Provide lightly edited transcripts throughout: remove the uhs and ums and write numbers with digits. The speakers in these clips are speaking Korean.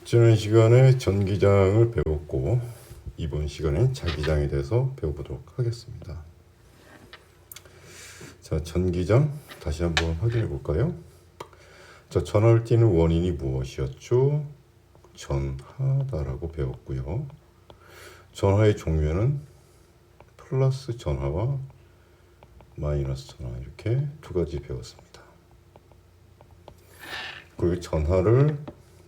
지난 시간에 전기장을 배웠고 이번 시간엔 자기장에 대해서 배워보도록 하겠습니다. 자, 전기장 다시 한번 확인해 볼까요? 자, 전하를 띠는 원인이 무엇이었죠? 전하다라고 배웠고요. 전하의 종류는 플러스 전하와 마이너스 전하 이렇게 두 가지 배웠습니다. 그리고 전하를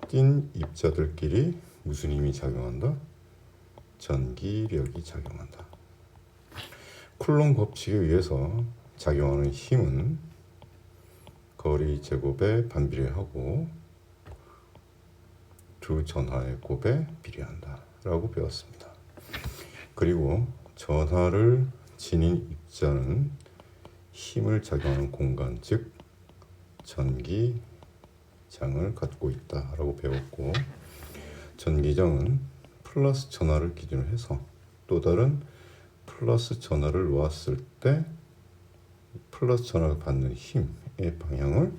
띤 입자들끼리 무슨 힘이 작용한다? 전기력이 작용한다. 쿨롱 법칙에 의해서 작용하는 힘은 거리 제곱에 반비례하고 두 전하의 곱에 비례한다 라고 배웠습니다. 그리고 전하를 지닌 입자는 힘을 작용하는 공간, 즉 전기장을 갖고 있다 라고 배웠고, 전기장은 플러스 전하를 기준으로 해서 또 다른 플러스 전하를 놓았을 때 플러스 전하가 받는 힘의 방향을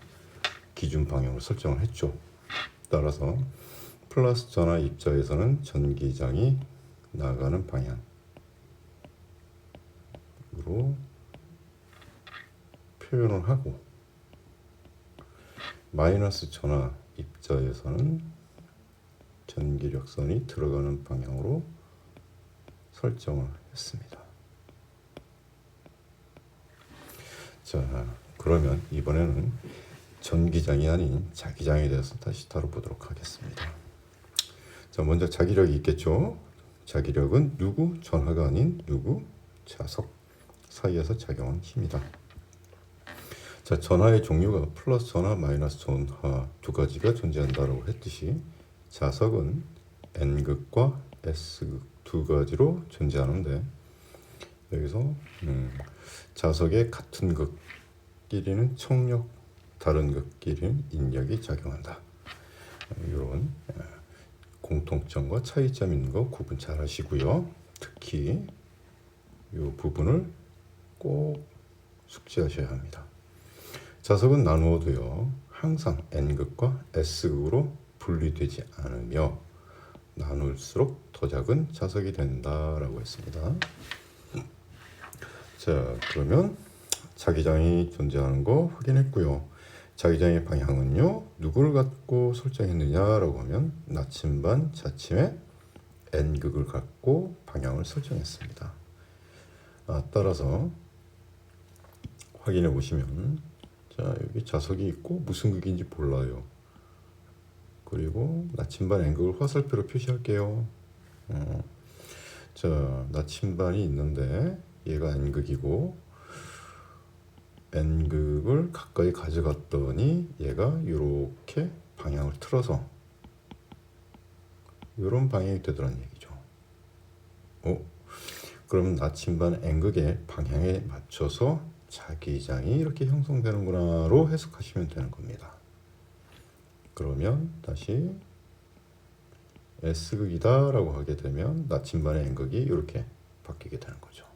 기준 방향으로 설정을 했죠. 따라서 플러스 전하 입자에서는 전기장이 나가는 방향으로 표현을 하고, 마이너스 전하 입자에서는 전기력선이 들어가는 방향으로 설정을 했습니다. 자, 그러면 이번에는 전기장이 아닌 자기장에 대해서 다시 다뤄보도록 하겠습니다. 자, 먼저 자기력이 있겠죠. 자기력은 누구? 전하가 아닌 누구? 자석 사이에서 작용하는 힘이다. 자, 전하의 종류가 플러스 전하, 마이너스 전하 두 가지가 존재한다라고 했듯이 자석은 N극과 S극 두 가지로 존재하는데, 여기서 자석의 같은 극끼리는 청력, 다른 극끼리는 인력이 작용한다. 이런 공통점과 차이점 있는 거 구분 잘 하시고요. 특히 이 부분을 꼭 숙지하셔야 합니다. 자석은 나누어도요, 항상 N극과 S극으로 분리되지 않으며 나눌수록 더 작은 자석이 된다라고 했습니다. 자, 그러면 자기장이 존재하는 거 확인했고요. 자기장의 방향은요, 누구를 갖고 설정했느냐라고 하면 나침반 자침에 N극을 갖고 방향을 설정했습니다. 따라서 확인해 보시면, 자, 여기 자석이 있고 무슨 극인지 몰라요. 그리고 나침반 N극을 화살표로 표시할게요. 자, 나침반이 있는데 얘가 N극이고 N극을 가까이 가져갔더니 얘가 이렇게 방향을 틀어서 이런 방향이 되더란 얘기죠. 그러면 나침반 N극의 방향에 맞춰서 자기장이 이렇게 형성되는구나로 해석하시면 되는 겁니다. 그러면 다시 S극이다 라고 하게 되면 나침반의 N극이 이렇게 바뀌게 되는 거죠.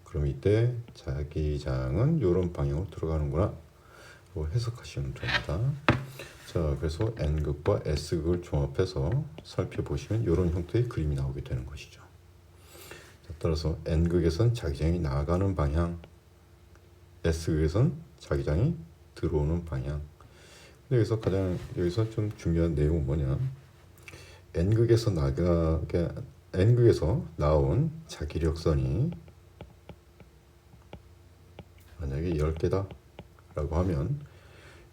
그럼 이때 자기장은 이런 방향으로 들어가는구나 로 해석하시면 됩니다. 자, 그래서 N극과 S극을 종합해서 살펴보시면 이런 형태의 그림이 나오게 되는 것이죠. 자, 따라서 N극에선 자기장이 나가는 방향, S극에선 자기장이 들어오는 방향. 근데 여기서 좀 중요한 내용은 뭐냐? N극에서 나온 자기력선이 만약에 10개다 라고 하면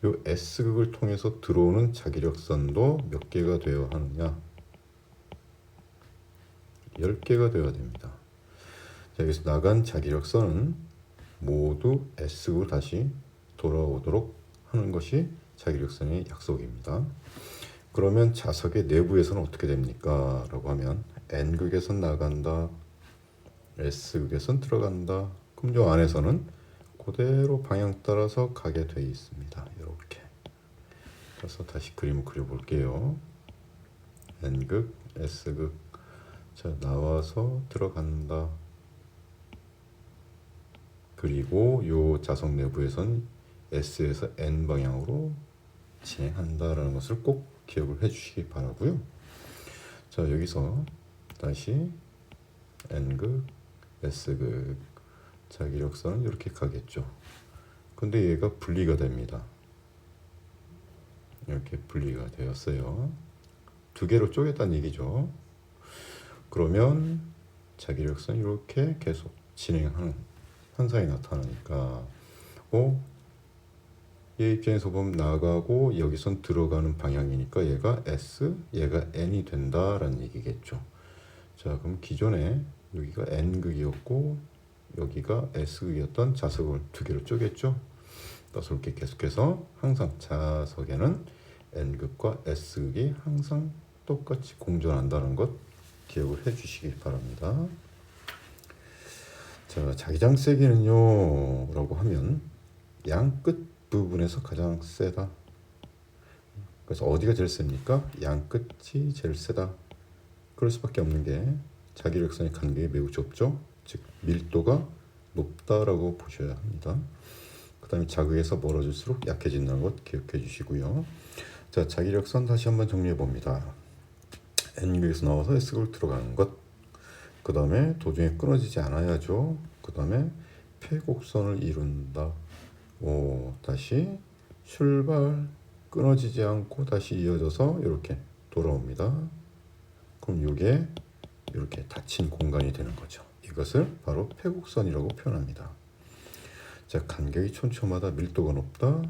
요 S극을 통해서 들어오는 자기력선도 몇 개가 되어야 하느냐? 10개가 되어야 됩니다. 자, 여기서 나간 자기력선은 모두 S극으로 다시 돌아오도록 하는 것이 자기력선의 약속입니다. 그러면 자석의 내부에서는 어떻게 됩니까? 라고 하면 N극에선 나간다, S극에선 들어간다. 그럼 이 안에서는 그대로 방향 따라서 가게 되어 있습니다. 이렇게. 그래서 다시 그림을 그려볼게요. N극, S극. 자, 나와서 들어간다. 그리고 요 자석 내부에선 S에서 N 방향으로 진행한다라는 것을 꼭 기억을 해주시기 바라고요. 자, 여기서 다시 N극, S극, 자기력선은 이렇게 가겠죠. 근데 얘가 분리가 됩니다. 이렇게 분리가 되었어요. 두 개로 쪼갰다는 얘기죠. 그러면 자기력선이 이렇게 계속 진행하는 현상이 나타나니까 얘 입장에서 보면 나가고 여기선 들어가는 방향이니까 얘가 S, 얘가 N이 된다라는 얘기겠죠. 자, 그럼 기존에 여기가 N극이었고 여기가 S극이었던 자석을 두 개로 쪼갰죠. 따라서 이렇게 계속해서 항상 자석에는 N극과 S극이 항상 똑같이 공존한다는 것 기억을 해주시기 바랍니다. 자, 자기장 세기는요 라고 하면 양 끝 부분에서 가장 세다. 그래서 어디가 제일 셉니까? 양 끝이 제일 세다. 그럴 수밖에 없는 게 자기력선의 간격이 매우 좁죠. 즉 밀도가 높다라고 보셔야 합니다. 그 다음에 자극에서 멀어질수록 약해진다는 것 기억해 주시고요. 자, 자기력선 다시 한번 정리해 봅니다. N극에서 나와서 S극을 들어가는 것. 그 다음에 도중에 끊어지지 않아야죠. 그 다음에 폐곡선을 이룬다. 다시 출발, 끊어지지 않고 다시 이어져서 이렇게 돌아옵니다. 그럼 이게 이렇게 닫힌 공간이 되는 거죠. 이것을 바로 폐곡선이라고 표현합니다. 자, 간격이 촘촘하다, 밀도가 높다,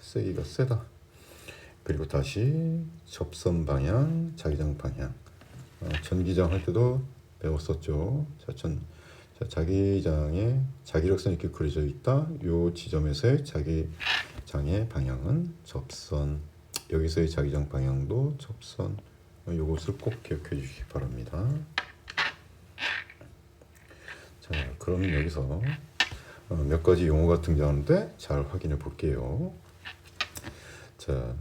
세기가 세다. 그리고 다시 접선 방향, 자기장 방향. 전기장 할 때도 배웠었죠. 자, 자기장에 자기력선이 이렇게 그려져 있다. 요 지점에서의 자기장의 방향은 접선. 여기서의 자기장 방향도 접선. 요것을 꼭 기억해 주시기 바랍니다. 자, 그러면 여기서 몇 가지 용어가 등장하는데 잘 확인해 볼게요. 자,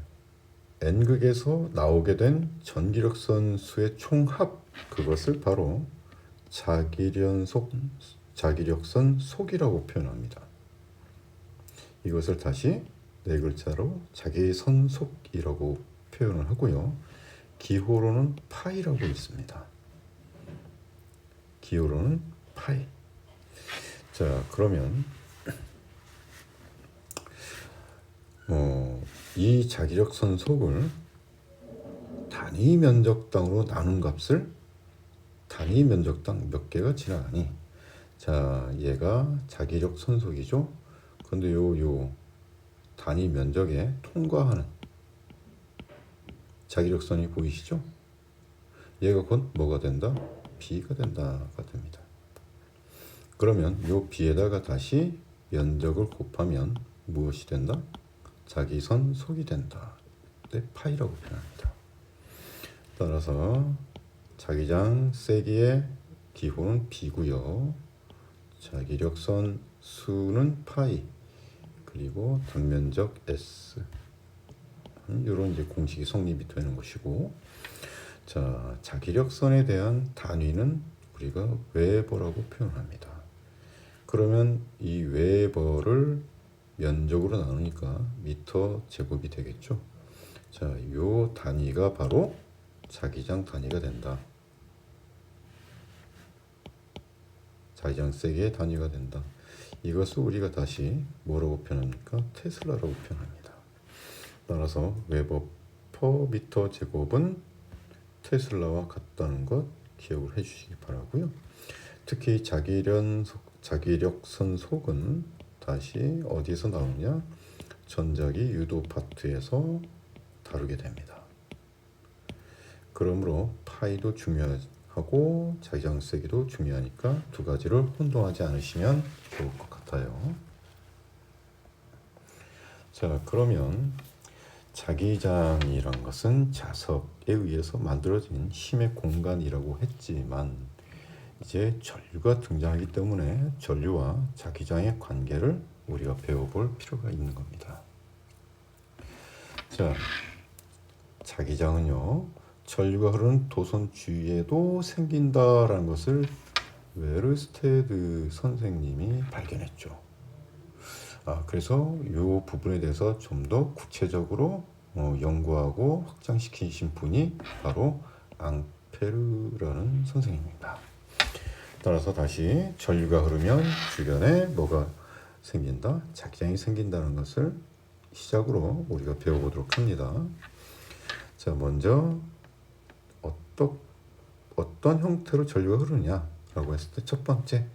N극에서 나오게 된 전기력선 수의 총합, 그것을 바로 자기력선 속이라고 표현합니다. 이것을 다시 네 글자로 자기선속이라고 표현을 하고요. 기호로는 파이라고 있습니다. 기호로는 파이. 자, 그러면 이 자기력선 속을 단위 면적당으로 나눈 값을 단위 면적당 몇 개가 지나가니, 자, 얘가 자기력 선속이죠. 근데 요 단위 면적에 통과하는 자기력선이 보이시죠? 얘가 곧 뭐가 된다? B가 된다가 됩니다. 그러면 요 B에다가 다시 면적을 곱하면 무엇이 된다? 자기선 속이 된다. 네, 파이라고 표현합니다. 따라서 자기장 세기의 기호는 B고요. 자기력선 수는 파이, 그리고 단면적 S. 이런 이제 공식이 성립이 되는 것이고, 자, 자기력선에 대한 단위는 우리가 웨버라고 표현합니다. 그러면 이 웨버를 면적으로 나누니까 미터 제곱이 되겠죠. 자, 요 단위가 바로 자기장 단위가 된다. 자기장 세기의 단위가 된다. 이것을 우리가 다시 뭐라고 표현합니까? 테슬라라고 표현합니다. 따라서 웨버 퍼 미터 제곱은 테슬라와 같다는 것 기억을 해주시기 바라고요. 특히 자기력선 속은 다시 어디에서 나오냐? 전자기 유도 파트에서 다루게 됩니다. 그러므로 파이도 중요하고 자기장 세기도 중요하니까 두 가지를 혼동하지 않으시면 좋을 것 같아요. 자, 그러면 자기장이란 것은 자석에 의해서 만들어진 힘의 공간이라고 했지만, 이제 전류가 등장하기 때문에 전류와 자기장의 관계를 우리가 배워볼 필요가 있는 겁니다. 자, 자기장은요, 전류가 흐르는 도선 주위에도 생긴다라는 것을 웨르스테드 선생님이 발견했죠. 그래서 이 부분에 대해서 좀 더 구체적으로 연구하고 확장시키신 분이 바로 앙페르라는 선생님입니다. 따라서 다시 전류가 흐르면 주변에 뭐가 생긴다? 자기장이 생긴다는 것을 시작으로 우리가 배워보도록 합니다. 자, 먼저 어떤 형태로 전류가 흐르냐라고 했을 때 첫 번째,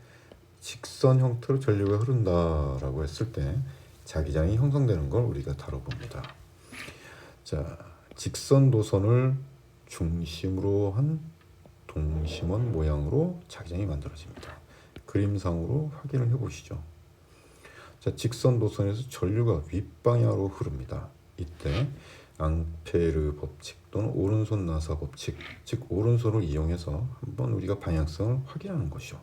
직선 형태로 전류가 흐른다라고 했을 때 자기장이 형성되는 걸 우리가 다뤄봅니다. 자, 직선 도선을 중심으로 한 동심원 모양으로 자기장이 만들어집니다. 그림상으로 확인을 해보시죠. 자, 직선 도선에서 전류가 윗방향으로 흐릅니다. 이때 앙페르 법칙 또는 오른손 나사 법칙, 즉 오른손을 이용해서 한번 우리가 방향성을 확인하는 것이죠.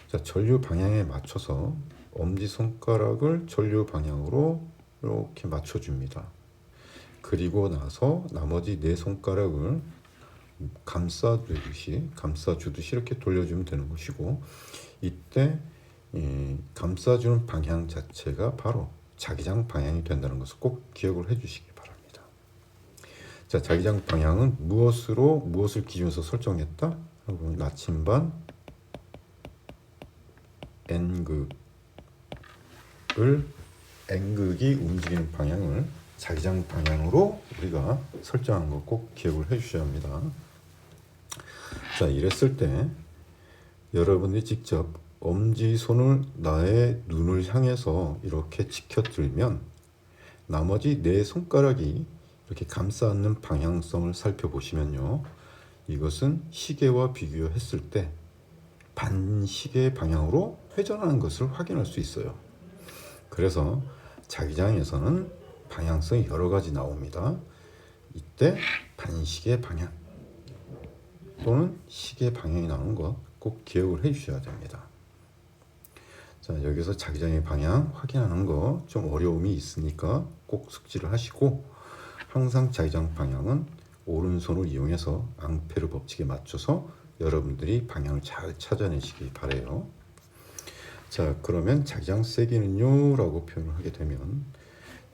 자, 전류 방향에 맞춰서 엄지손가락을 전류 방향으로 이렇게 맞춰줍니다. 그리고 나서 나머지 네 손가락을 감싸주듯이 이렇게 돌려주면 되는 것이고, 이때 감싸주는 방향 자체가 바로 자기장 방향이 된다는 것을 꼭 기억을 해주시기 바랍니다. 자, 자기장 방향은 무엇을 기준으로 설정했다? 나침반 N극이 움직이는 방향을 자기장 방향으로 우리가 설정한 거 꼭 기억을 해주셔야 합니다. 자, 이랬을 때 여러분이 직접 엄지손을 나의 눈을 향해서 이렇게 치켜들면 나머지 네 손가락이 이렇게 감싸 안는 방향성을 살펴보시면요, 이것은 시계와 비교했을 때 반시계 방향으로 회전하는 것을 확인할 수 있어요. 그래서 자기장에서는 방향성이 여러 가지 나옵니다. 이때 반시계 방향 또는 시계 방향이 나오는 것 꼭 기억을 해주셔야 됩니다. 자, 여기서 자기장의 방향 확인하는 거 좀 어려움이 있으니까 꼭 숙지를 하시고, 항상 자기장 방향은 오른손을 이용해서 앙페르 법칙에 맞춰서 여러분들이 방향을 잘 찾아내시기 바래요. 자, 그러면 자기장 세기는요 라고 표현을 하게 되면,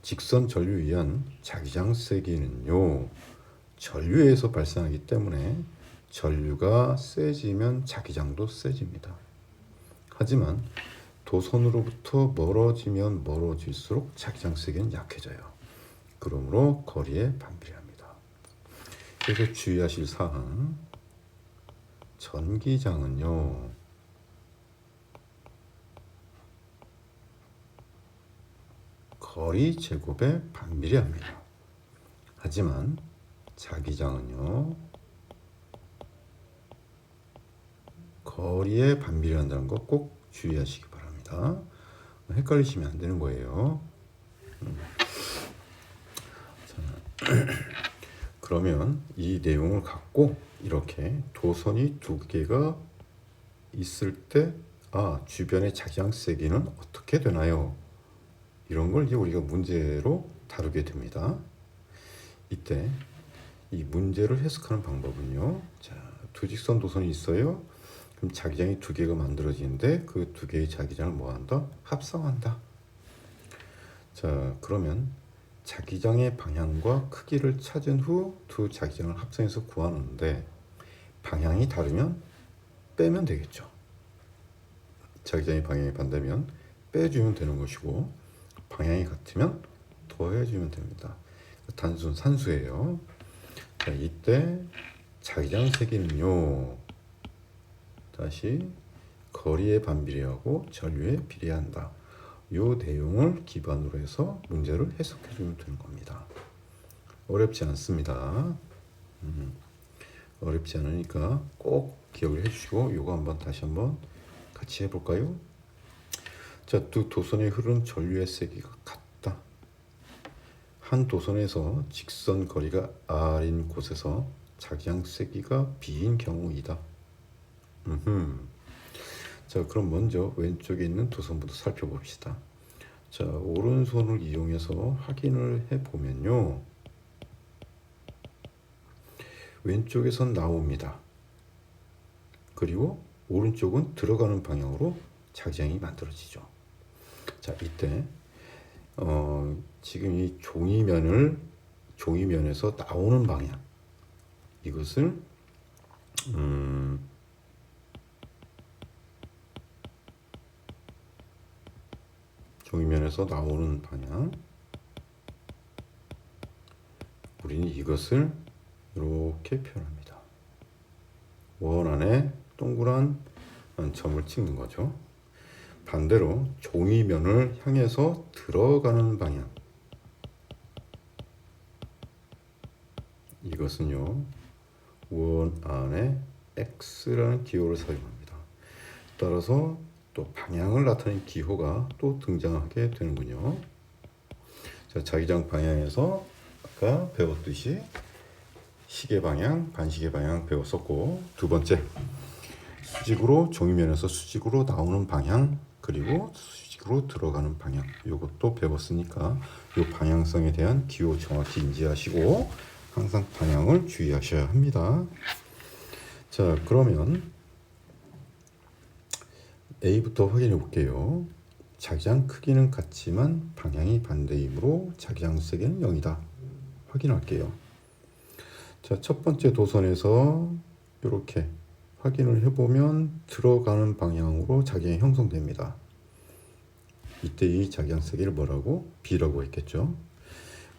직선 전류에 의한 자기장 세기는요, 전류에서 발생하기 때문에 전류가 세지면 자기장도 세집니다. 하지만 도선으로부터 멀어지면 멀어질수록 자기장 세기는 약해져요. 그러므로 거리에 반비례합니다. 그래서 주의하실 사항, 전기장은요, 거리 제곱에 반비례합니다. 하지만 자기장은요, 거리에 반비례한다는 거 꼭 주의하시기 바랍니다. 헷갈리시면 안 되는 거예요. 자, 그러면 이 내용을 갖고 이렇게 도선이 두 개가 있을 때, 주변의 자기장 세기는 어떻게 되나요? 이런 걸 이제 우리가 문제로 다루게 됩니다. 이때 이 문제를 해석하는 방법은요, 자, 두 직선 도선이 있어요. 그럼 자기장이 두 개가 만들어지는데 그 두 개의 자기장을 뭐한다? 합성한다. 자, 그러면 자기장의 방향과 크기를 찾은 후 두 자기장을 합성해서 구하는데, 방향이 다르면 빼면 되겠죠. 자기장의 방향이 반대면 빼주면 되는 것이고, 방향이 같으면 더해주면 됩니다. 단순 산수예요. 자, 이때 자기장 세기는요, 다시 거리에 반비례하고 전류에 비례한다. 이 내용을 기반으로 해서 문제를 해석해 주면 되는 겁니다. 어렵지 않습니다. 어렵지 않으니까 꼭 기억을 해주시고, 이거 다시 한번 같이 해볼까요? 자, 두 도선에 흐르는 전류의 세기가 같다. 한 도선에서 직선 거리가 R인 곳에서 자기장 세기가 B인 경우이다. 자, 그럼 먼저 왼쪽에 있는 도선부터 살펴봅시다. 자, 오른손을 이용해서 확인을 해보면요, 왼쪽에선 나옵니다. 그리고 오른쪽은 들어가는 방향으로 자기장이 만들어지죠. 자, 이때 지금 이 종이면을 종이면에서 나오는 방향, 이것을 종이면에서 나오는 방향, 우리는 이것을 이렇게 표현합니다. 원 안에 동그란 점을 찍는 거죠. 반대로 종이면을 향해서 들어가는 방향, 이것은요 원 안에 X라는 기호를 사용합니다. 따라서 또 방향을 나타내는 기호가 또 등장하게 되는군요. 자, 자기장 방향에서 아까 배웠듯이 시계 방향, 반시계 방향 배웠었고, 두 번째 수직으로 종이면에서 수직으로 나오는 방향, 그리고 수직으로 들어가는 방향, 이것도 배웠으니까 이 방향성에 대한 기호 정확히 인지하시고 항상 방향을 주의하셔야 합니다. 자, 그러면 A부터 확인해 볼게요. 자기장 크기는 같지만 방향이 반대이므로 자기장 세기는 0이다. 확인할게요. 자, 첫 번째 도선에서 이렇게 확인을 해보면 들어가는 방향으로 자기장이 형성됩니다. 이때 이 자기장 세기를 뭐라고? B라고 했겠죠.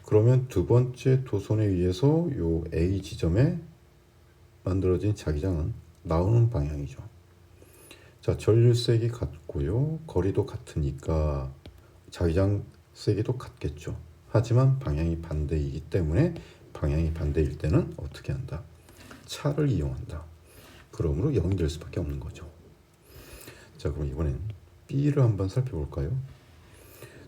그러면 두 번째 도선에 의해서 요 A 지점에 만들어진 자기장은 나오는 방향이죠. 자, 전류색이 같고요. 거리도 같으니까 자기장 세기도 같겠죠. 하지만 방향이 반대이기 때문에 방향이 반대일 때는 어떻게 한다? 차를 이용한다. 그러므로 0이 될 수밖에 없는 거죠. 자, 그럼 이번엔 B를 한번 살펴볼까요?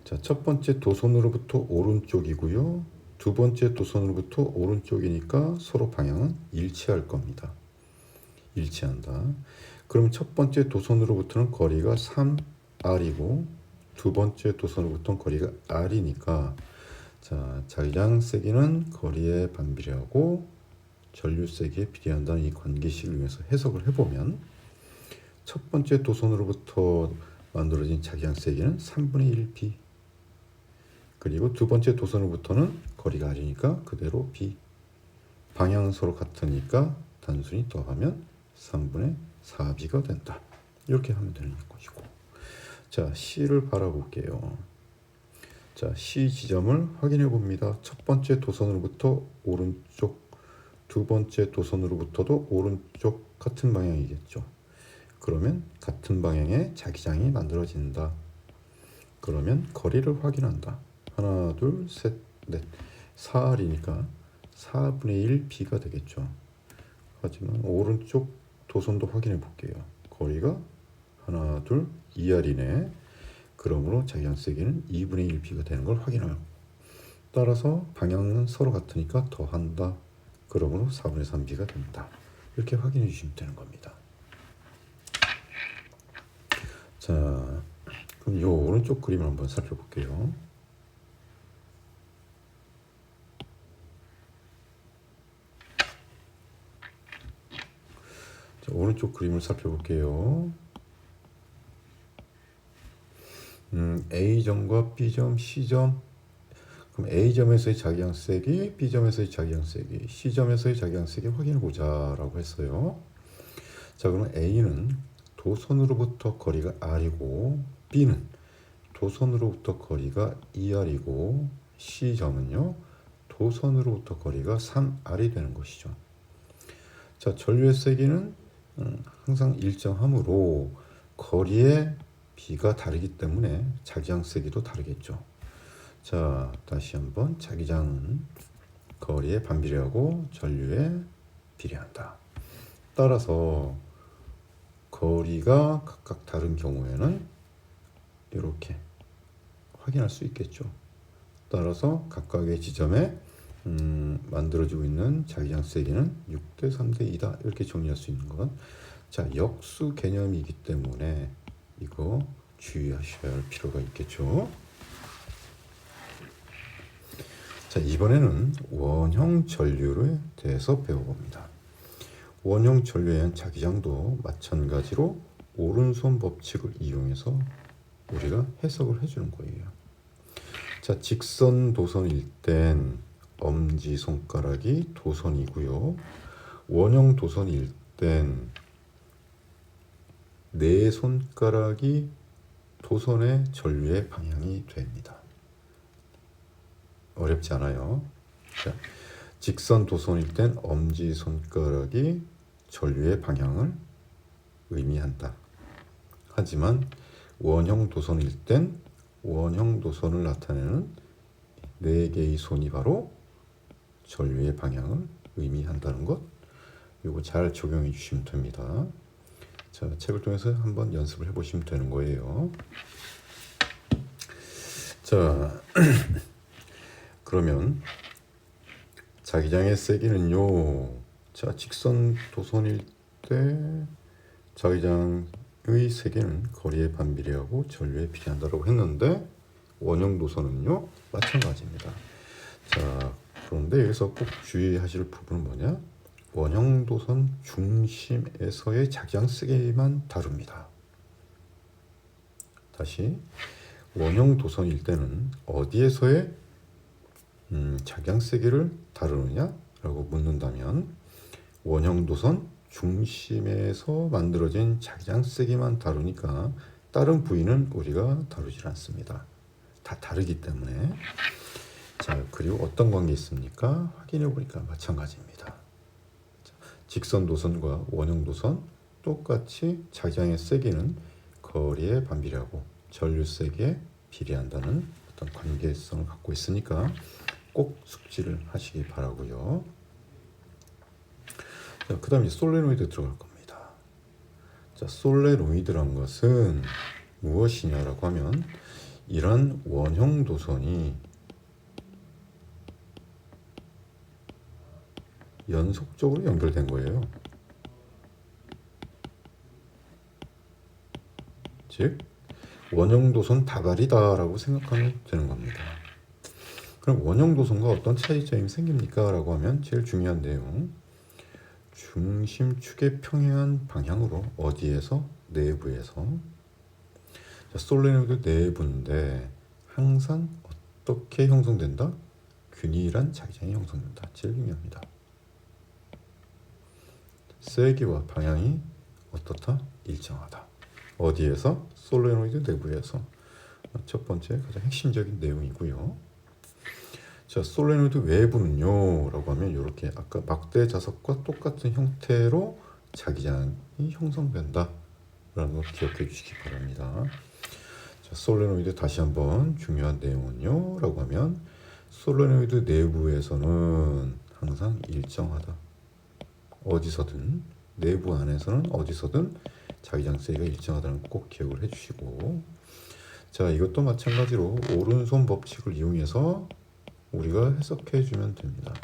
자, 첫 번째 도선으로부터 오른쪽이고요. 두 번째 도선으로부터 오른쪽이니까 서로 방향은 일치할 겁니다. 일치한다. 그럼 첫 번째 도선으로부터는 거리가 3R이고 두 번째 도선으로부터는 거리가 R이니까 자, 자기장 세기는 거리에 반비례하고 전류 세기에 비례한다는 이 관계식을 이용해서 해석을 해보면 첫 번째 도선으로부터 만들어진 자기장 세기는 3분의 1 B, 그리고 두 번째 도선으로부터는 거리가 R이니까 그대로 B, 방향은 서로 같으니까 단순히 더하면 3분의 4B가 된다. 이렇게 하면 되는 것이고, 자, C를 바라볼게요. 자, C 지점을 확인해 봅니다. 첫 번째 도선으로부터 오른쪽, 두 번째 도선으로부터도 오른쪽 같은 방향이겠죠. 그러면 같은 방향의 자기장이 만들어진다. 그러면 거리를 확인한다. 하나, 둘, 셋, 넷, 4R이니까 4분의 1 B가 되겠죠. 하지만 오른쪽 도선도 확인해 볼게요. 거리가 하나, 둘, 2R이네. 그러므로 자기장 세기는 2분의 1 B가 되는 걸 확인하고, 따라서 방향은 서로 같으니까 더한다. 그러므로 4분의 3 B가 된다. 이렇게 확인해 주시면 되는 겁니다. 자, 그럼 이 오른쪽 그림을 한번 살펴볼게요. 자, 오른쪽 그림을 살펴볼게요. A점과 B점, C점. 그럼 A점에서의 자기장 세기, B점에서의 자기장 세기, C점에서의 자기장 세기 확인해 보자라고 했어요. 자, 그러면 A는 도선으로부터 거리가 R이고, B는 도선으로부터 거리가 2R이고, C점은요 도선으로부터 거리가 3R이 되는 것이죠. 자, 전류의 세기는 항상 일정하므로 거리의 B가 다르기 때문에 자기장 세기도 다르겠죠. 자, 다시 한번 자기장은 거리에 반비례하고 전류에 비례한다. 따라서 거리가 각각 다른 경우에는 이렇게 확인할 수 있겠죠. 따라서 각각의 지점에 만들어지고 있는 자기장 세기는 6대 3대 2다. 이렇게 정리할 수 있는 것. 자, 역수 개념이기 때문에 이거 주의하셔야 할 필요가 있겠죠. 자, 이번에는 원형 전류에 대해서 배워봅니다. 원형 전류에는 자기장도 마찬가지로 오른손 법칙을 이용해서 우리가 해석을 해주는 거예요. 자, 직선 도선일 땐 엄지손가락이 도선이고요. 원형 도선일 땐 네 손가락이 도선의 전류의 방향이 됩니다. 어렵지 않아요. 자, 직선 도선일 땐 엄지손가락이 전류의 방향을 의미한다. 하지만 원형 도선일 땐 원형 도선을 나타내는 네 개의 손이 바로 전류의 방향을 의미한다는 것, 이거 잘 적용해 주시면 됩니다. 자, 책을 통해서 한번 연습을 해보시면 되는 거예요. 자, 그러면 자기장의 세기는요. 자, 직선 도선일 때 자기장의 세기는 거리에 반비례하고 전류에 비례한다고 했는데 원형 도선은요 마찬가지입니다. 자, 그런데 여기서 꼭 주의하실 부분은 뭐냐? 원형 도선 중심에서의 자기장 세기만 다룹니다. 다시, 원형 도선일 때는 어디에서의 자기장 세기를 다루느냐라고 묻는다면 원형 도선 중심에서 만들어진 자기장 세기만 다루니까 다른 부위는 우리가 다루질 않습니다. 다 다르기 때문에. 자, 그리고 어떤 관계 있습니까? 확인해 보니까 마찬가지입니다. 자, 직선 도선과 원형 도선 똑같이 자기장의 세기는 거리에 반비례하고 전류 세기에 비례한다는 어떤 관계성을 갖고 있으니까 꼭 숙지를 하시기 바라고요. 자, 그 다음에 솔레노이드 들어갈 겁니다. 자, 솔레노이드란 것은 무엇이냐라고 하면 이런 원형 도선이 연속적으로 연결된 거예요. 즉 원형 도선 다발이다라고 생각하면 되는 겁니다. 그럼 원형 도선과 어떤 차이점이 생깁니까? 라고 하면 제일 중요한 내용, 중심축의 평행한 방향으로 어디에서? 내부에서. 자, 솔레노이드 내부인데 항상 어떻게 형성된다? 균일한 자기장이 형성된다. 제일 중요합니다. 세기와 방향이 어떻다? 일정하다. 어디에서? 솔레노이드 내부에서. 첫 번째 가장 핵심적인 내용이고요. 자, 솔레노이드 외부는요 라고 하면 이렇게 아까 막대 자석과 똑같은 형태로 자기장이 형성된다 라는 걸 기억해 주시기 바랍니다. 자, 솔레노이드 다시 한번 중요한 내용은요 라고 하면 솔레노이드 내부에서는 항상 일정하다. 어디서든, 내부 안에서는 어디서든 자기장 세기가 일정하다는 걸 꼭 기억을 해주시고, 자, 이것도 마찬가지로 오른손 법칙을 이용해서 우리가 해석해 주면 됩니다.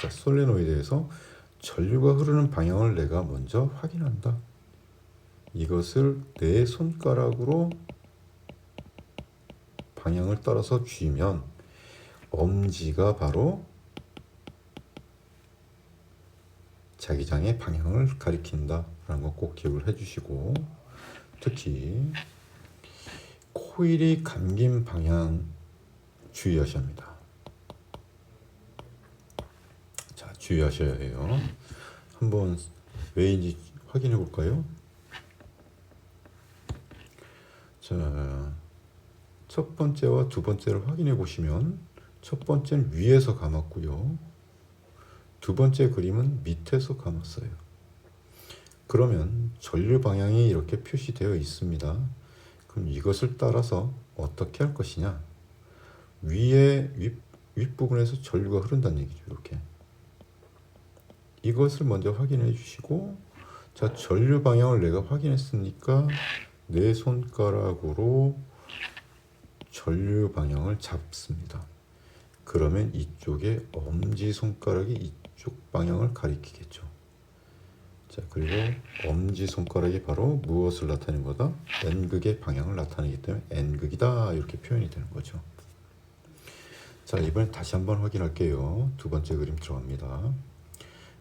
자, 솔레노이드에서 전류가 흐르는 방향을 내가 먼저 확인한다. 이것을 내 손가락으로 방향을 따라서 쥐면 엄지가 바로 자기장의 방향을 가리킨다라는 거 꼭 기억을 해주시고, 특히 코일이 감긴 방향 주의하셔야 합니다. 자, 주의하셔야 해요. 한번 왜인지 확인해 볼까요? 자, 첫 번째와 두 번째를 확인해 보시면 첫 번째는 위에서 감았고요. 두 번째 그림은 밑에서 감았어요. 그러면 전류 방향이 이렇게 표시되어 있습니다. 그럼 이것을 따라서 어떻게 할 것이냐? 윗부분에서 전류가 흐른다는 얘기죠. 이렇게. 이것을 먼저 확인해 주시고, 자, 전류 방향을 내가 확인했으니까 내 손가락으로 전류 방향을 잡습니다. 그러면 이쪽에 엄지손가락이 이쪽 방향을 가리키겠죠. 자, 그리고 엄지손가락이 바로 무엇을 나타내는 거다? N극의 방향을 나타내기 때문에 N극이다 이렇게 표현이 되는 거죠. 자, 이번엔 다시 한번 확인할게요. 두 번째 그림 들어갑니다.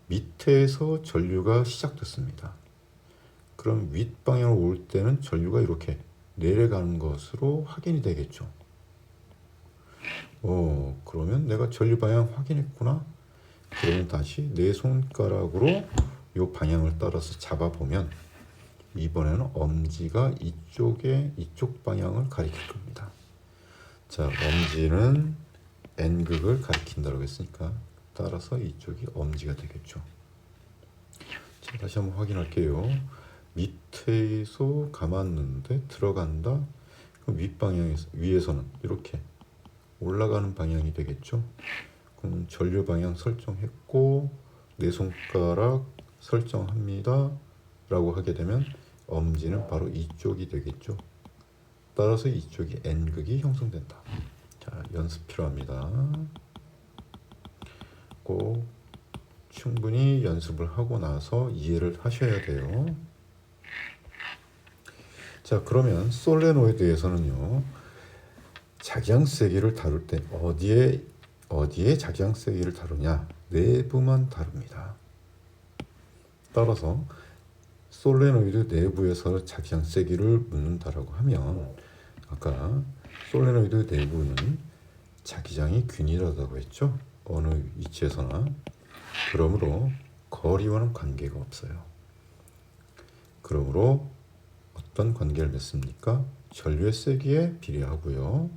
밑에서 전류가 시작됐습니다. 그럼 윗방향으로 올 때는 전류가 이렇게 내려가는 것으로 확인이 되겠죠. 그러면 내가 전류 방향 확인했구나. 그러면 다시 내 손가락으로 요 방향을 따라서 잡아보면 이번에는 엄지가 이쪽 방향을 가리킬 겁니다. 자, 엄지는 N극을 가리킨다고 했으니까 따라서 이쪽이 엄지가 되겠죠. 자, 다시 한번 확인할게요. 밑에서 감았는데 들어간다. 그럼 윗방향에서 위에서는 이렇게 올라가는 방향이 되겠죠. 그럼 전류 방향 설정했고 내 손가락 설정합니다 라고 하게 되면 엄지는 바로 이쪽이 되겠죠. 따라서 이쪽이 N극이 형성된다. 자, 연습 필요합니다. 꼭 충분히 연습을 하고 나서 이해를 하셔야 돼요. 자, 그러면 솔레노이드에서는요, 작양 세기를 다룰 때 어디에 작양 세기를 다루냐? 내부만 다룹니다. 따라서 솔레노이드 내부에서 작양 세기를 묻는다라고 하면 아까 솔레노이드 내부는 자기장이 균일하다고 했죠. 어느 위치에서나. 그러므로 거리와는 관계가 없어요. 그러므로 어떤 관계를 맺습니까? 전류의 세기에 비례하고요.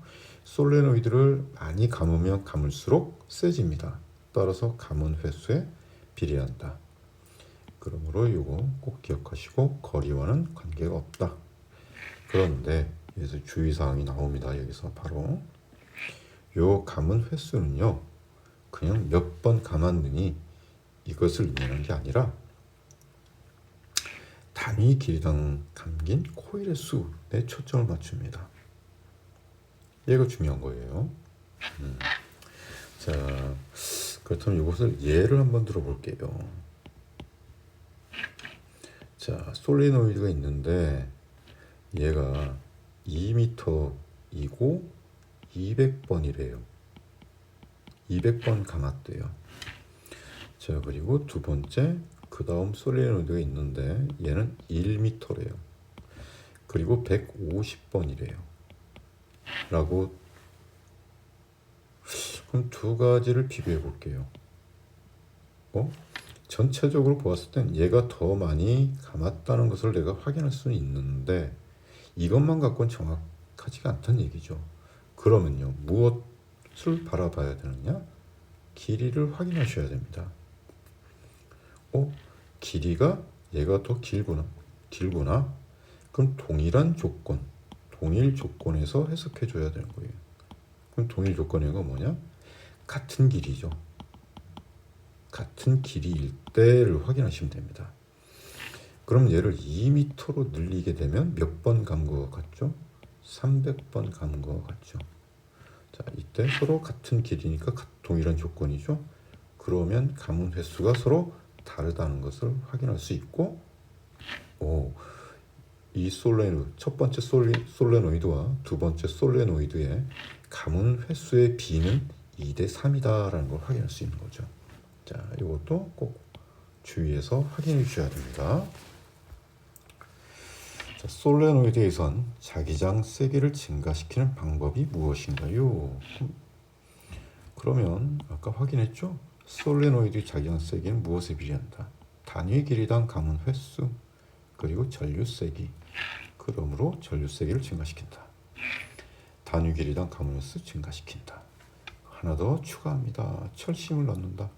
솔레노이드를 많이 감으면 감을수록 세집니다. 따라서 감은 횟수에 비례한다. 그러므로 이거 꼭 기억하시고 거리와는 관계가 없다. 그런데 여기서 주의사항이 나옵니다. 여기서 바로 요 감은 횟수는요. 그냥 몇 번 감았느니 이것을 의미하는 게 아니라 단위 길이당 감긴 코일의 수에 초점을 맞춥니다. 얘가 중요한 거예요. 자, 그렇다면 이것을 예를 한번 들어볼게요. 자, 솔리노이드가 있는데 얘가 2m이고 200번이래요. 200번 감았대요. 자, 그리고 두 번째 그 다음 솔레노이드가 있는데 얘는 1m래요. 그리고 150번이래요. 라고. 그럼 두 가지를 비교해 볼게요. 전체적으로 보았을 땐 얘가 더 많이 감았다는 것을 내가 확인할 수는 있는데 이것만 갖고는 정확하지가 않다는 얘기죠. 그러면요, 무엇을 바라봐야 되느냐? 길이를 확인하셔야 됩니다. 길이가 얘가 더 길구나. 그럼 동일 조건에서 해석해 줘야 되는 거예요. 그럼 동일 조건이가 뭐냐? 같은 길이죠. 같은 길이일 때를 확인하시면 됩니다. 그럼 얘를 2m로 늘리게 되면 몇 번 감 것 같죠? 300번 감 것 같죠? 자, 이때 서로 같은 길이니까 동일한 조건이죠. 그러면 감은 횟수가 서로 다르다는 것을 확인할 수 있고, 이 솔레노이드, 첫 번째 솔레노이드와 두 번째 솔레노이드의 감은 횟수의 비는 2대3이다라는 걸 확인할 수 있는 거죠. 자, 이것도 꼭 주의해서 확인해 주셔야 됩니다. 자, 솔레노이드에선 자기장 세기를 증가시키는 방법이 무엇인가요? 그러면 아까 확인했죠? 솔레노이드 자기장 세기는 무엇에 비례한다? 단위 길이당 감은 횟수 그리고 전류 세기. 그러므로 전류 세기를 증가시킨다. 단위 길이당 감은 횟수 증가시킨다. 하나 더 추가합니다. 철심을 넣는다.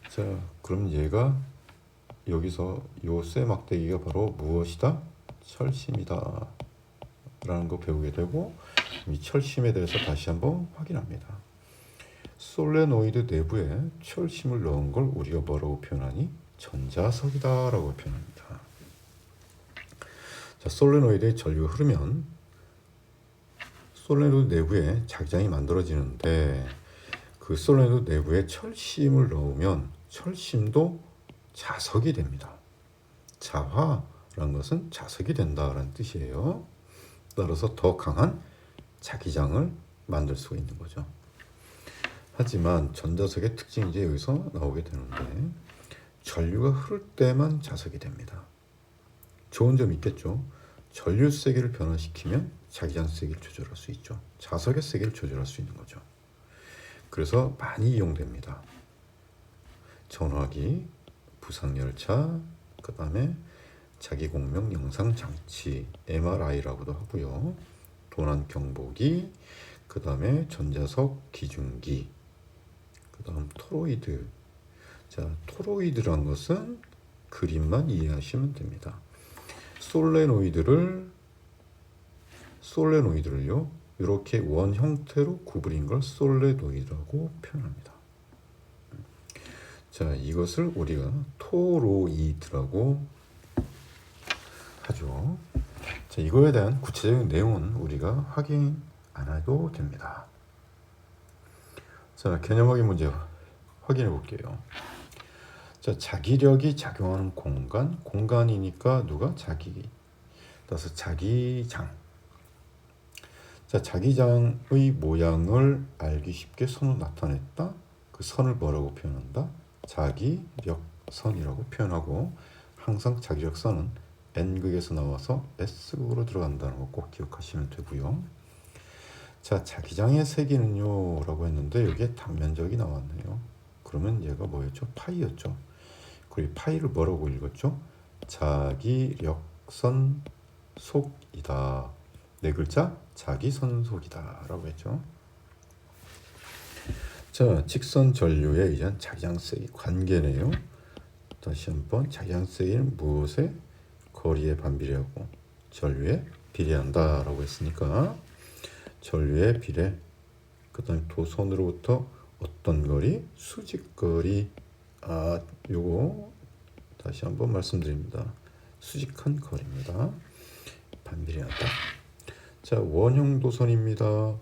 자, 그럼 얘가 여기서 요 쇠 막대기가 바로 무엇이다? 철심이다 라는 거 배우게 되고, 이 철심에 대해서 다시 한번 확인합니다. 솔레노이드 내부에 철심을 넣은 걸 우리가 뭐라고 표현하니? 전자석이다 라고 표현합니다. 자, 솔레노이드의 전류가 흐르면 솔레노이드 내부에 자기장이 만들어지는데 그 솔레노이드 내부에 철심을 넣으면 철심도 자석이 됩니다. 자화라는 것은 자석이 된다라는 뜻이에요. 따라서 더 강한 자기장을 만들 수가 있는 거죠. 하지만 전자석의 특징이 이제 여기서 나오게 되는데 전류가 흐를 때만 자석이 됩니다. 좋은 점이 있겠죠. 전류 세기를 변화시키면 자기장 세기를 조절할 수 있죠. 자석의 세기를 조절할 수 있는 거죠. 그래서 많이 이용됩니다. 전화기, 부상열차, 그 다음에 자기공명 영상장치, MRI라고도 하고요. 도난경보기, 그 다음에 전자석 기중기, 그 다음 토로이드. 자, 토로이드란 것은 그림만 이해하시면 됩니다. 솔레노이드를요 이렇게 원 형태로 구부린 걸 솔레노이드라고 표현합니다. 자, 이것을 우리가 토로이드라고 하죠. 자, 이거에 대한 구체적인 내용은 우리가 확인 안 해도 됩니다. 자, 개념 확인 문제 확인해 볼게요. 자, 자기력이 작용하는 공간이니까 누가 자기, 따라서 자기장. 자, 자기장의 모양을 알기 쉽게 선으로 나타냈다. 그 선을 뭐라고 표현한다? 자기력선이라고 표현하고, 항상 자기력선은 N극에서 나와서 S극으로 들어간다는 거 꼭 기억하시면 되고요. 자, 자기장의 세기는요 라고 했는데 여기에 단면적이 나왔네요. 그러면 얘가 뭐였죠? 파이였죠. 그리고 파이를 뭐라고 읽었죠? 자기력선 속이다. 네 글자 자기선속이다 라고 했죠. 자, 직선 전류에 의한 자기장 세기 관계네요. 다시 한번 자기장 세기는 무엇에? 거리에 반비례하고 전류에 비례한다 라고 했으니까 전류에 비례, 그 다음에 도선으로부터 어떤 거리? 수직거리. 요거 다시 한번 말씀드립니다. 수직한 거리입니다. 반비례하다. 자, 원형 도선입니다.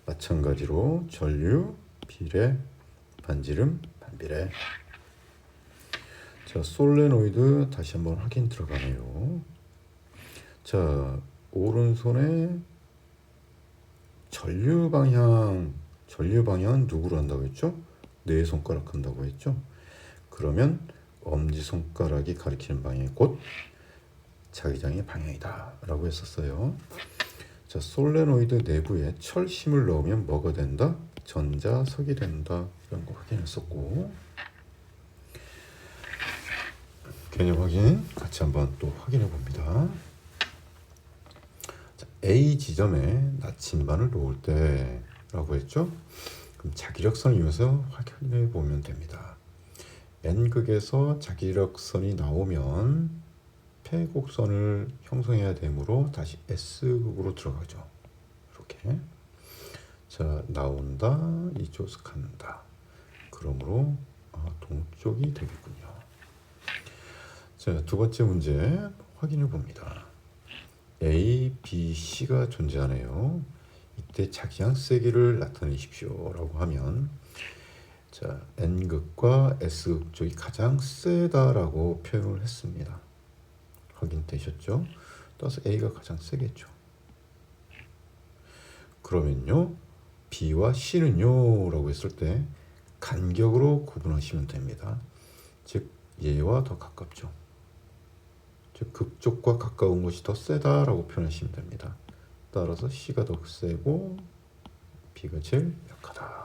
마찬가지로 전류, 비례, 반지름, 반비례. 자, 솔레노이드 다시 한번 확인 들어가네요. 자, 오른손에 전류 방향은 누구로 한다고 했죠? 네 손가락 한다고 했죠? 그러면 엄지손가락이 가리키는 방향이 곧 자기장의 방향이다 라고 했었어요. 자, 솔레노이드 내부에 철심을 넣으면 뭐가 된다? 전자석이 된다. 이런 거 확인했었고, 개념 확인 같이 한번 또 확인해 봅니다. 자, A 지점에 나침반을 놓을 때 라고 했죠? 그럼 자기력선을 이용해서 확인해 보면 됩니다. N극에서 자기력선이 나오면 폐곡선을 형성해야 되므로 다시 S극으로 들어가죠. 이렇게. 자, 나온다, 이쪽에서 간다. 그러므로 동쪽이 되겠군요. 자, 두 번째 문제 확인해 봅니다. A, B, C가 존재하네요. 이때 자기장 세기를 나타내십시오 라고 하면, 자, N극과 S극 쪽이 가장 세다라고 표현을 했습니다. 확인되셨죠? 따라서 A가 가장 세겠죠. 그러면요, B와 C는요 라고 했을 때 간격으로 구분하시면 됩니다. 즉 얘와 더 가깝죠. 즉 극쪽과 가까운 것이 더 세다라고 표현하시면 됩니다. 따라서 C가 더 세고 B가 제일 약하다.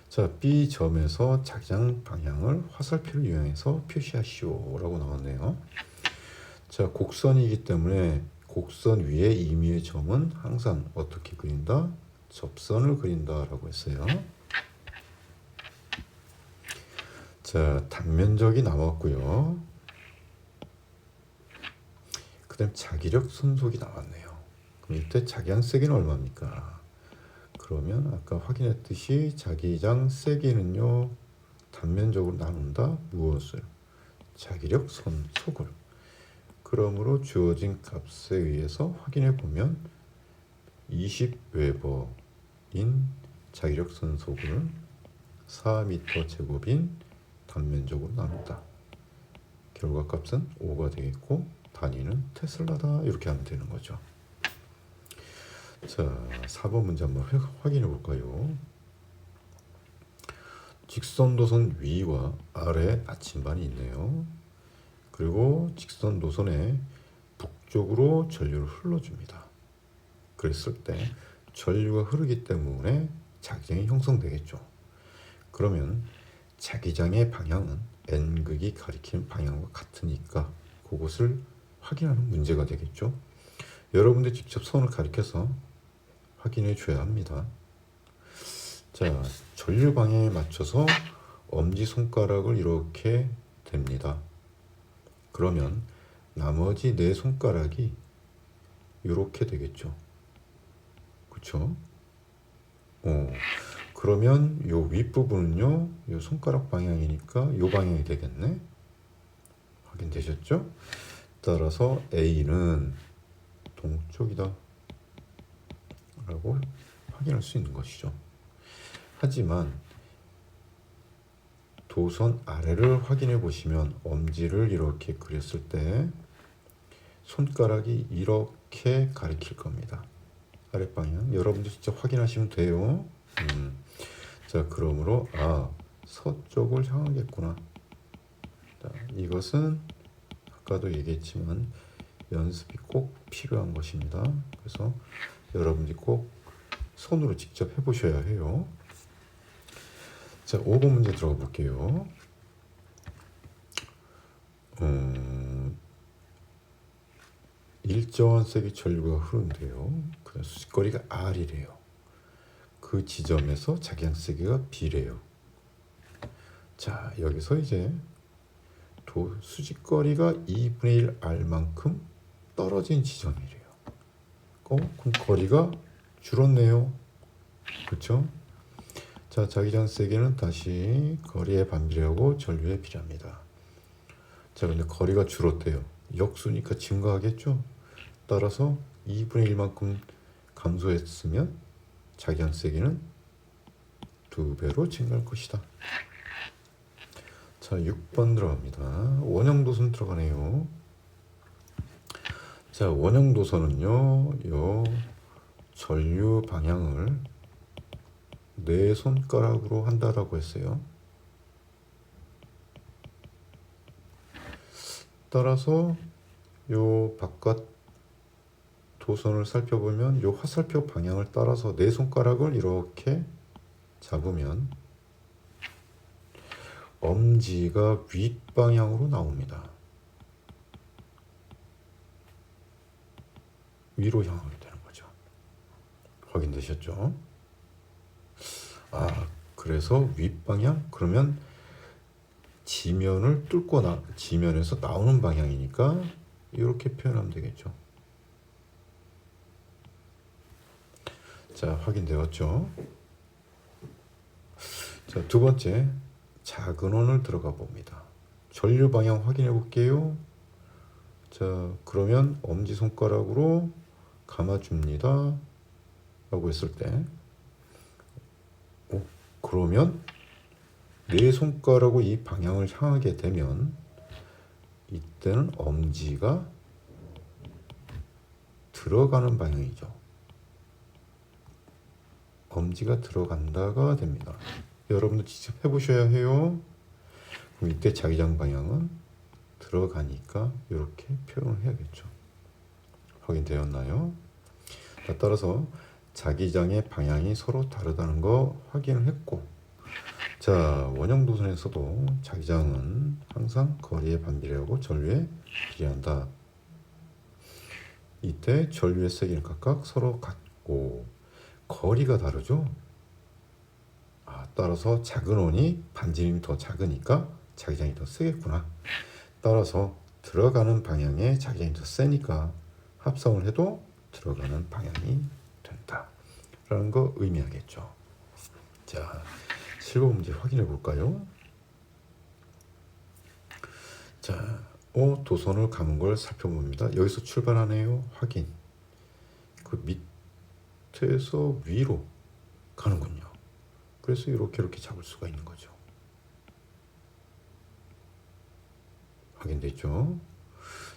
자, B 점에서 자기장 방향을 화살표를 이용해서 표시하시오 라고 나왔네요. 자, 곡선이기 때문에 곡선 위에 임의의 점은 항상 어떻게 그린다? 접선을 그린다 라고 했어요. 자, 단면적이 나왔고요. 그 다음 자기력 선속이 나왔네요. 그럼 이때 자기장 세기는 얼마입니까? 그러면 아까 확인했듯이 자기장 세기는요, 단면적으로 나눈다. 무엇을? 자기력 선속을. 그러므로 주어진 값에 의해서 확인해 보면 20웨버인 자기력 선속을 4m 제곱인 단면적으로 나눈다. 결과값은 5가 되겠고 단위는 테슬라다. 이렇게 하면 되는 거죠. 자, 4번 문제 한번 확인해 볼까요? 직선 도선 위와 아래 나침반이 있네요. 그리고 직선 도선의 북쪽으로 전류를 흘러줍니다. 그랬을 때 전류가 흐르기 때문에 자기장이 형성되겠죠. 그러면 자기장의 방향은 N극이 가리키는 방향과 같으니까 그것을 확인하는 문제가 되겠죠. 여러분들 직접 손을 가리켜서 확인해 줘야 합니다. 자, 전류 방향에 맞춰서 엄지손가락을 이렇게 댑니다. 그러면 나머지 네 손가락이 이렇게 되겠죠. 그쵸? 그러면 요 윗부분은요, 요 손가락 방향이니까 요 방향이 되겠네. 확인되셨죠? 따라서 A는 동쪽이다 라고 확인할 수 있는 것이죠. 하지만 도선 아래를 확인해 보시면 엄지를 이렇게 그렸을 때 손가락이 이렇게 가리킬 겁니다. 아랫방향 여러분도 직접 확인하시면 돼요. 자, 그러므로 서쪽을 향하겠구나. 자, 이것은 아까도 얘기했지만 연습이 꼭 필요한 것입니다. 그래서 여러분들이 꼭 손으로 직접 해보셔야 해요. 자, 5번 문제 들어가 볼게요. 일정한 색의 전류가 흐르는데요. 그 수직거리가 R이래요. 그 지점에서 자기장세기가 B래요. 자, 여기서 이제 수직거리가 2분의 1 R만큼 떨어진 지점이래요. 그럼 거리가 줄었네요. 그렇죠? 자, 자기장세기는 다시 거리의 반비례하고 전류의 비례합니다. 자, 근데 거리가 줄었대요. 역수니까 증가하겠죠? 따라서 2분의 1만큼 감소했으면 자기장세기는 2배로 증가할 것이다. 자, 6번 들어갑니다. 원형도선 들어가네요. 자, 원형도선은요, 요 전류 방향을 네 손가락으로 한다라고 했어요. 따라서 요 바깥 도선을 살펴보면 요 화살표 방향을 따라서 네 손가락을 이렇게 잡으면 엄지가 윗방향으로 나옵니다. 위로 향하게 되는 거죠. 확인되셨죠? 그래서 윗방향? 그러면 지면을 뚫고 지면에서 나오는 방향이니까 이렇게 표현하면 되겠죠. 자, 확인되었죠? 자, 두 번째, 작은 원을 들어가 봅니다. 전류 방향 확인해 볼게요. 자, 그러면 엄지손가락으로 감아줍니다. 라고 했을 때, 그러면 네 손가락으로 이 방향을 향하게 되면 이때는 엄지가 들어가는 방향이죠. 엄지가 들어간다가 됩니다. 여러분도 직접 해보셔야 해요. 그럼 이때 자기장 방향은 들어가니까 이렇게 표현을 해야겠죠. 확인되었나요? 따라서 자기장의 방향이 서로 다르다는 거 확인을 했고, 자, 원형도선에서도 자기장은 항상 거리에 반비례하고 전류에 비례한다. 이때 전류의 세기는 각각 서로 같고 거리가 다르죠. 따라서 작은 원이 반지름이 더 작으니까 자기장이 더 세겠구나. 따라서 들어가는 방향에 자기장이 더 세니까 합성을 해도 들어가는 방향이 된다 라는 거 의미하겠죠. 자, 7번 문제 확인해 볼까요? 자, 도선을 감은 걸 살펴봅니다. 여기서 출발하네요. 확인. 그 밑에서 위로 가는군요. 그래서 이렇게 잡을 수가 있는 거죠. 확인됐죠?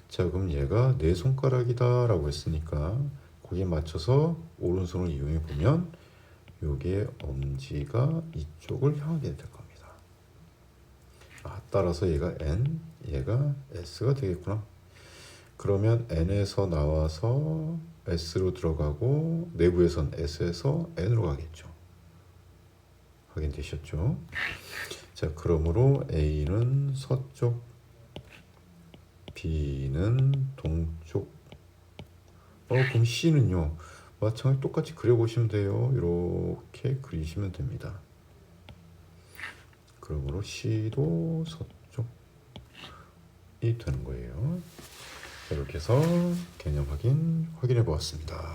자, 그럼 얘가 네 손가락이다 라고 했으니까 거기에 맞춰서 오른손을 이용해 보면 요게 엄지가 이쪽을 향하게 될 겁니다. 따라서 얘가 N, 얘가 S가 되겠구나. 그러면 n에서 나와서 s로 들어가고 내부에선 s에서 n으로 가겠죠. 확인되셨죠? 자, 그러므로 A는 서쪽, B는 동쪽. 그럼 C는요? 마찬가지로 똑같이 그려보시면 돼요. 이렇게 그리시면 됩니다. 그러므로 C도 서쪽이 되는 거예요. 이렇게 해서 개념 확인해 보았습니다.